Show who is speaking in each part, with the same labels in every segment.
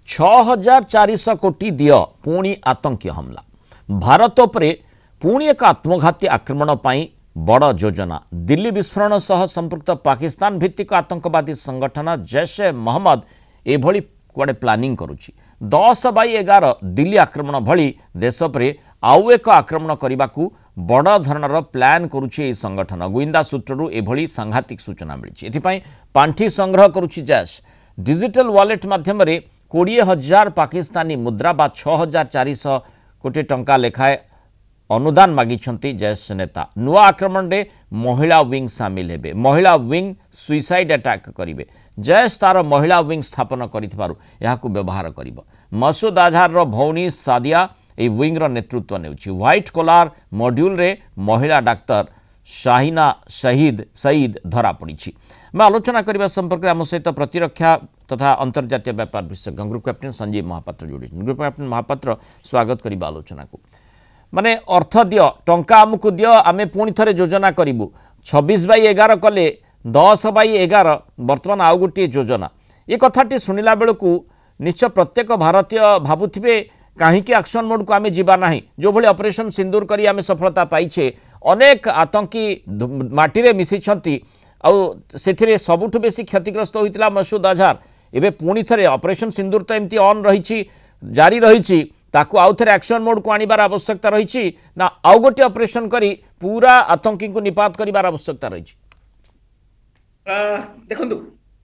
Speaker 1: 6400 कोटी दियो पुणी आतंकी हमला भारत उपरे पुणी एक आत्मघाती आक्रमण पाई बड़ योजना दिल्ली विस्फोरण सह संपृक्त पाकिस्तान भित्तिक आतंकवादी संगठन जैश ए मोहम्मद एभली कुआडे प्लानिंग करुछि 10/11 दिल्ली आक्रमण भली देश पर आउ एक आक्रमण करने को बड़ धरणर प्लान करुछि संगठन गुइंदा सूत्रु एभली सांघातिक सूचना मिली एथिपाई पांठी संग्रह करुछि जैश डिजिटल वॉलेट माध्यम 20,000 पाकिस्तानी मुद्रा बा 6,400 कोटी टंका लेखाए अनुदान मागिछंती जैश नेता नुआ आक्रमण रे महिला विंग सामिल हेबे महिला विंग सुइसाइड अटैक करिवे जैश तार महिला विंग स्थापन करिथिबारु याकु व्यवहार करिवो मसूद अजहर रो भौनी सादिया ए विंग रो नेतृत्व नेउछि व्हाइट कोलार मॉड्यूल रे महिला डाक्टर शाहिना सईद धरा पड़ी मैं आलोचना करने संपर्क में आम सहित प्रतिरक्षा तथा अंतर्जातीय व्यापार विशेषज्ञ ग्रुप कैप्टेन संजीव महापात्र जोड़ी ग्रुप कैप्टेन महापात्र स्वागत करवा आलोचना को माने अर्थ दियो टंका आमको दियो आमे पुणी थे योजना करूँ 26/11 कले 10/11 बर्तमान आउ गोटे योजना ये कथाटी शुणिला बेलू निश्चय प्रत्येक भारतीय भावुवे कहीं एक्शन मोड को आमे जीवा नहीं जो भली ऑपरेशन सिंदूर करी आमे सफलता पाइछे अनेक आतंकी माटी मिसिछंती से सबुठ बेसी क्षतिग्रस्त होता मसूद अजहर एवं पुणी थे ऑपरेशन सिंदूर तो एमती ऑन रही जारी रही ताकू आउ थे एक्शन मोड को आनिबार आवश्यकता रही ना आउ गोटे ऑपरेशन करी पूरा आतंकी को निपात करिबार आवश्यकता रही
Speaker 2: देखंतु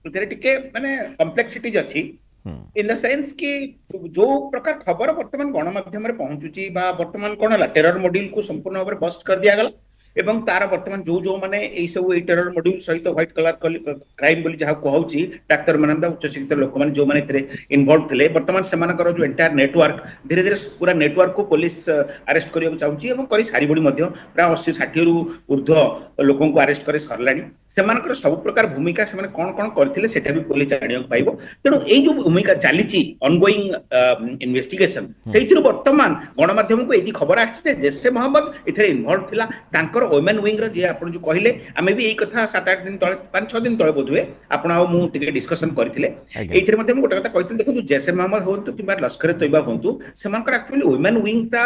Speaker 2: टिके माने कॉम्प्लेक्सिटीज अछि इन द सेंस कि जो प्रकार खबर वर्तमान गणमाध्यम रे पहुंचुची बा वर्तमान कोन ला टेरर मॉड्यूल को संपूर्ण भाव बस्ट कर दिया गला एवं तार वर्तमान जो जो माने ए सब ए टेरर मॉड्यूल सहित व्हाइट कलर क्राइम बोली जहा कहउची डाक्टर माने उच्च शिक्षित लोक माने जो माने तरे इन्वॉल्व थिले वर्तमान सेमानकर जो एंटायर नेटवर्क धीरे धीरे पूरा नेटवर्क को पुलिस अरेस्ट करियो चाहूची एवं करी सारी बडी मध्य प्राय 80-60 रु ऊर्ध्व लोकों को अरेस्ट करे सरलानी सेमानकर सब प्रकार भूमिका से माने कोन करथिले सेटा भी पुलिस जानियो पाइबो तेनु ए जो भूमिका चालीची ऑनगोइंग इन्वेस्टिगेशन सेइथिरु वर्तमान गणमाध्यम को एदी खबर आछि जैसे मोहम्मद इथरे इन्वॉल्व थिला तांकर वुमेन विंग रो जे आपण जो कहले आमे भी एई कथा 7-8 दिन तळे 5-6 दिन तळे बोधुए आपण आ मु टिके डिस्कशन करथिले एइथिरे मध्ये गोटे कथा कहथिन देखु जैसे मोहम्मद होंतु किबा लश्कर ए तोयबा होंतु सेमानकर एक्चुअली वुमेन विंग ता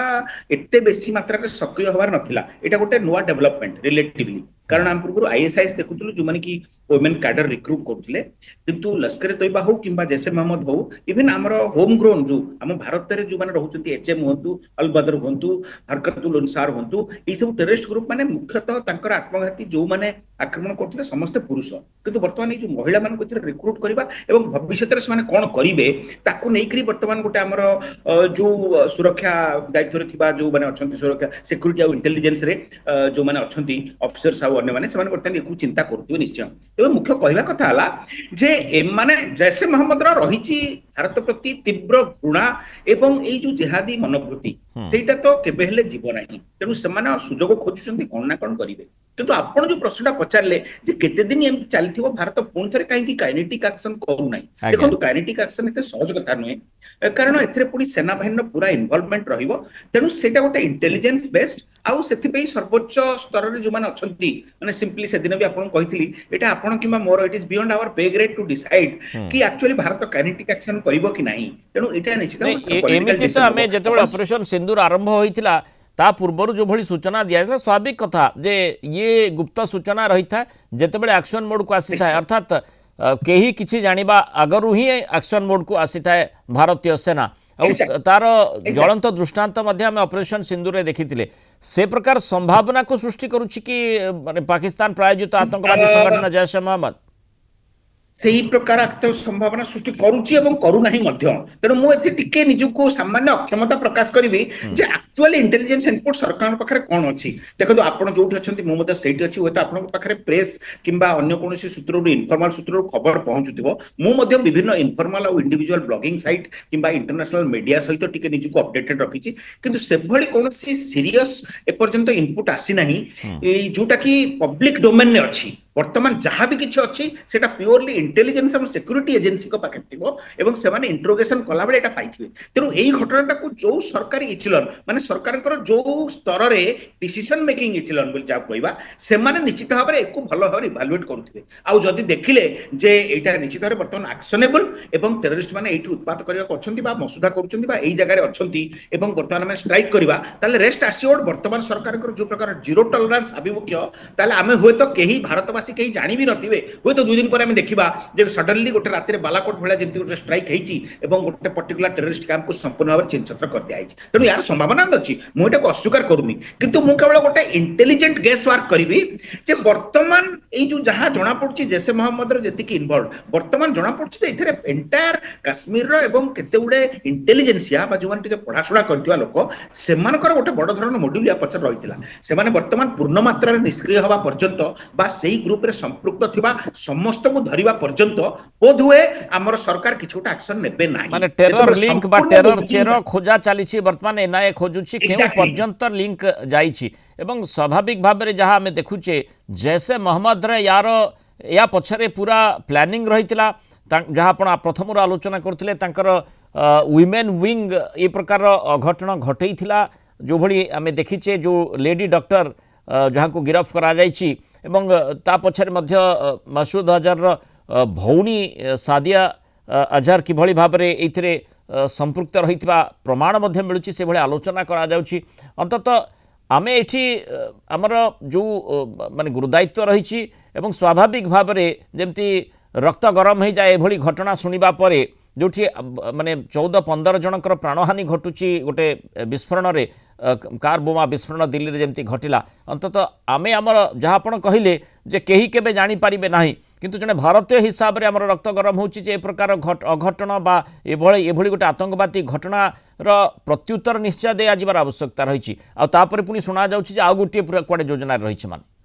Speaker 2: एते बेसी मात्रा रे सक्रिय होबार नथिला एटा गोटे नुवा डेवलपमेंट रिलेटिवली कारण हम पूर्व आईएसआईएस देखुतलु जो माने की वुमेन कैडर रिक्रूट करथिले किंतु लश्कर ए तोयबा हो किबा जैसे मोहम्मद हो इवन हमर होम ग्रोन जो हम भारत रे जो माने रहउचंती एचएम होंतु अल बदर होंतु हरकतुल अंसार होंतु ई सब टेररिस्ट ग्रुप माने मुख्यतः तांकर आत्मघाती जो माने आक्रमण करथिले समस्त पुरुष किंतु वर्तमान जो महिला मान को रिक्रूट करबा एवं भविष्य रे माने कोन करिवे ताकू नै करी वर्तमान गोटे हमर जो सुरक्षा दायित्व रे थिबा जो माने अछंती सुरक्षा सिक्युरिटी आ इंटेलिजेंस रे जो माने अछंती ऑफिसर्स आ अन्य माने सेमान वर्तमान एकु चिंता करथिबे निश्चय एवं मुख्य कहबा कथा हला जे ए माने जैसे मोहम्मद रा रहिची भारत प्रति तीव्र घृणा एवं ए जो जिहादी मनोवृत्ति सेटा तो केबे हेले जीव नाही तेनु सेमाने सुजोग खोजुचंती कोन ना कोन करिवे किंतु आपण जो प्रश्नटा पचारले जे केते दिन एमति चलथिबो भारत पुण थरे काहे कि काइनेटिक एक्शन करू नाही देखंतु काइनेटिक एक्शन एते सहज कथा नय कारण एथरे पुनी सेना बाहिनी पूरा इन्वॉल्वमेंट रहिबो तेनु सेटा गोटे इंटेलिजेंस बेस्ड आउ सेथि पे सर्वोच्च स्तर रे जो माने अछंती माने सिंपली से दिन भी आपण कहितली एटा आपण किबा मोर it is beyond our pay grade to decide कि एक्चुअली भारत काइनेटिक एक्शन करिवो कि नाही तेनु एटा निश्चित
Speaker 1: एमिति तो हमें जेतेबेले ऑपरेशन सिंदूर आरंभ होइतिला ता पूर्वर जो भली सूचना दिया स्वाभाविक कथा जे ये गुप्त सूचना रही था जेतेबेले एक्शन मोड को आसी था अर्थात केही किछि जानिबा अगरु ही एक्शन मोड को आसी था भारतीय सेना और तार ज्वलंत दृष्टांत मध्य हम ऑपरेशन सिंदूर रे देखिथिले से प्रकार संभावना को सृष्टि करूछि कि माने पाकिस्तान प्रायोजित आतंकवादी संगठन जैश ए मोहम्मद
Speaker 2: सही प्रकार संभावना सृष्टि करूची एवं करू नाही मध्य तेणु मु एति टिके निजुको सामान्य अक्षमता प्रकाश करिवि जे एक्चुअली इंटेलिजेंस इनपुट सरकार पाखरे कोन अछि देखो आपण जोठी अछंती मु मते सेठी अछि होता आपण पाखरे प्रेस किबा अन्य कोनोसी सूत्ररु इनफॉर्मल सूत्ररु खबर पहुंचुतिबो मु मध्य विभिन्न इनफॉर्मल और इंडिविजुअल ब्लॉगिंग साइट किबा इंटरनेशनल मीडिया सहित टिके निजुको अपडेटेड रखिछि किंतु सेभली कोनोसी सीरियस ए पर्यंत इनपुट आसी नाही जोटा कि पब्लिक डोमेन ने अछि वर्तमान जहाँ भी किसी अच्छी सेटा प्योरली इंटेलिजेंस और सिक्यूरिटी एजेंसी को पाखे थिबो एवं सेमाने इंट्रोगेशन कला बेले एटा पाइथिबे तेनु एई घटनाटा को जो सरकारी इचिलन माने सरकारकर जो स्तर रे डिसीजन मेकिंग इचिलन बोल जा कहबा सेमाने निश्चित भाव में एको भलो भाव इभालुएट करुथिबे आउ जदि देखिले जे एटा निश्चित भाव वर्तमान एक्शनेबल एवं टेररिस्ट माने एठी उत्पात करिया करछंती बा मसुदा करूछंती बा एई जगह रे अछंती एवं वर्तमान में स्ट्राइक करबा ताले रेस्ट एश्योर्ड वर्तमान सरकार जो प्रकार जीरो टॉलरेंस अभिमुख्य ताले आमे होय तो केही भारतवासी केही जानि भी नथिबे होय तो 2 दिन पर आमे देखिबा जे सडनली गोटे रात रे बालाकोट भला जेंति गोटे स्ट्राइक हेची एवं गोटे पर्टिकुलर टेररिस्ट कैंप को संपूर्ण भाव चिन्हट कर दिया तेणु यार संभावना अच्छी मुझे अस्वीकार करूनी किंतु मु केवल गोटे इंटेलिजेंट गेस वर्क करी जे वर्तमान ये जो जहाँ जना पड़ी जैसे मोहम्मद जी इनवल्व वर्तमान जना पड़ी एंटायर काश्मीर एवं केते गुडे इंटेलिजेंसिया जो पढ़ाशुणा करथिबा लोक सेमानकर गोटे बड़ धरण मॉड्यूल या पछर रहितिला सेमाने वर्तमान पूर्ण मात्रा रे निष्क्रिय हवा पर्यंत बा सेही ग्रुप रे संपृक्त थिबा समस्त को धरिबा पर्यंत बोध हुए हमर सरकार किछुटा एक्शन नेबे नाही
Speaker 1: माने टेरर लिंक बा टेरर चेरो खोजा चली वर्तमान एनआईए खोजुची केउ पर्यंत लिंक जाइछि एवं स्वाभाविक भाव में जहाँ आम देखुचे जैसे मोहम्मद रे यार या पछरे पूरा प्लानिंग रहितिला जहाँ आपण प्रथम आलोचना करथिले तांकर वुमेन विंग ए प्रकार अघटन घटैथिला जो भली आम देखीचे जो लेडी डॉक्टर जहाँ को गिरफ्त करा जाइछि एवं ता पछरे मध्य मसूद अजहर भौणी सादिया अजहर किभली भाव में एथिरे संपृक्त रहितबा प्रमाण मध्य मिलुछि से भली आलोचना करा जाउछि अंततः आमे एठी आमर जो माने गुरुदायित्व रही एवं स्वाभाविक भाव में जमती रक्त गरम हो जाए एभली घटना शुणा पर जो माने 14-15 जनकर प्राणहानि घटुची गोटे विस्फोरण रे कार बोमा विस्फोरण दिल्ली रे जमती घटिला अंततः आमे आमर जहाँ आपण कहले जे केही केबे जानि पारिबे नाही किंतु जने भारतीय हिसाब रे आमर रक्त गरम होची जे प्रकार अघटन बा एभली गोटे आतंकवादी घटना रो प्रत्युत्तर निश्चय दे आजिबार आवश्यकता रही आ तापर पुनी सुना जाउची जे आ गोटे कुआडे योजना रही माने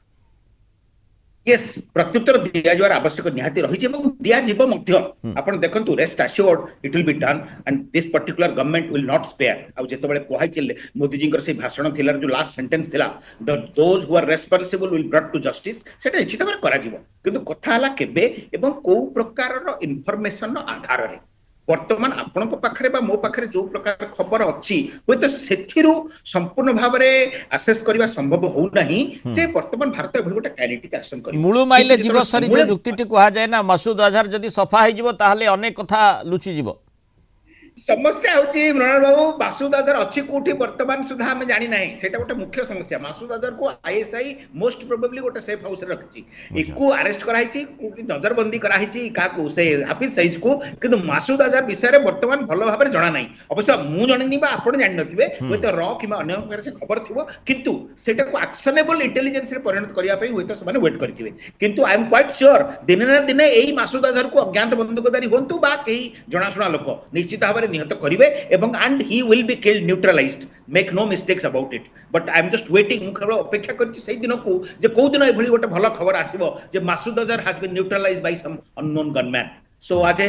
Speaker 2: यस प्रत्युत्तर दिया जवार आवश्यक निहाती रही दिया जीव मध्य आपण देखंतु rest assured it will be done and this particular government will not spare आ जेतबेले कोहाई चले मोदी जी से भाषण थिला जो लास्ट सेंटेंस थिला those who are responsible will brought to justice सेटा निश्चित भाव करा जीवो किंतु कथा हला केबे एवं को प्रकार रो इन्फॉर्मेशन रो आधार रे वर्तमान आपण पाखे मो पाखे जो प्रकार खबर अच्छी हुए तो सेथिरु संपूर्ण भाव में आसेस करबा संभव हो नहीं जे वर्तमान भारत एभली गोटे काइनेटिक एक्शन करी
Speaker 1: मुळु माइले जीव सरी जो युक्तिटी कहा जाए ना मसूद अजहर जदि सफा हो जिवो ताहले अनेक कथा लुचि जिवो
Speaker 2: समस्या होची मृणाल बाबू मासूद अजहर अच्छी कोठी वर्तमान सुधा हमें जानी नहीं सेटा गोटे मुख्य समस्या मासूद अजहर को आईएसआई मोस्ट प्रोबेबली गोटे सेफ हाउस रे रखिची एकु अरेस्ट कराइची नजरबंदी कराइची काकू से हाफिज सईद को किंतु मासूद अजहर विषय रे वर्तमान भलो भाबरे जणा नाही अवश्य मु जणनी बा आपण जानि नथिबे होय तो र किमा अन्य प्रकार से खबर थिबो किंतु सेटा को एक्शनेबल इंटेलिजेंस रे परिणत करिया पई होय तो समान वेट करथिबे किंतु आई एम क्वाइट श्योर दिने ना दिने एई मासूद अजहर को अज्ञात बंदूकधारी होंतु बा केही जणाशुना लोक निश्चित भाबरे निहत करिवे एवं and he will be killed neutralized make no mistakes about it but I am just waiting मु केवल अपेक्षा करछि सेही दिन को जे को दिन एभली गोटे भलो खबर आसीबो जे Masood Azhar has been neutralized by some unknown gunman so आज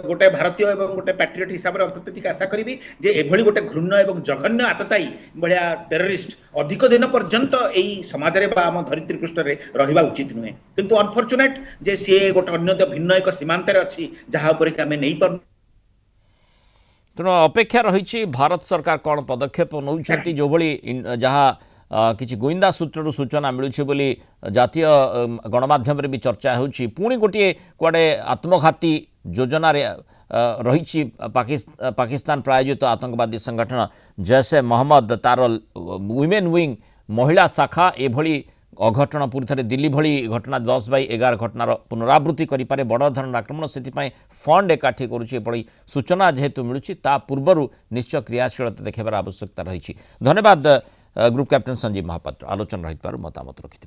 Speaker 2: गोटे भारतीय एवं गोटे पैट्रियट हिसाब से अत्यधिक आशा करी जे एभली गोटे घृण्य एवं जघन्य आतताई भाया टेररिस्ट अधिक दिन पर्यंत यही समाज रे बा आम धरित्री पृष्ठ रे रहिबा उचित नुहे किंतु अनफॉर्चुनेट जे सी गोटे अन्य भिन्न एक सीमांत रे अछि जहा ऊपर कि आमे नै पर
Speaker 1: तेणु अपेक्षा रही भारत सरकार कौन पदक्षेप नौछंती जो भली जहाँ किसी गुइंदा सूत्रु सूचना मिलूँ बोली जातीय गणमाध्यम भी चर्चा होची पुणी गोटे कुआडे आत्मघाती योजना रही पाकिस्तान प्रायोजित आतंकवादी संगठन जैसे मोहम्मद तार वुमेन विंग महिला शाखा एभली अघटन पूरी थे दिल्ली भली घटना 10/11 घटनार पुनरावृत्ति करें बड़ धरण आक्रमण से फंड एकाठी करुच्ची सूचना जेहेतु मिलूँ ता पूर्वर निश्चय क्रियाशीलता देखार आवश्यकता रही धन्यवाद ग्रुप कैप्टेन संजीव महापात्र आलोचना रही मतामत रखि।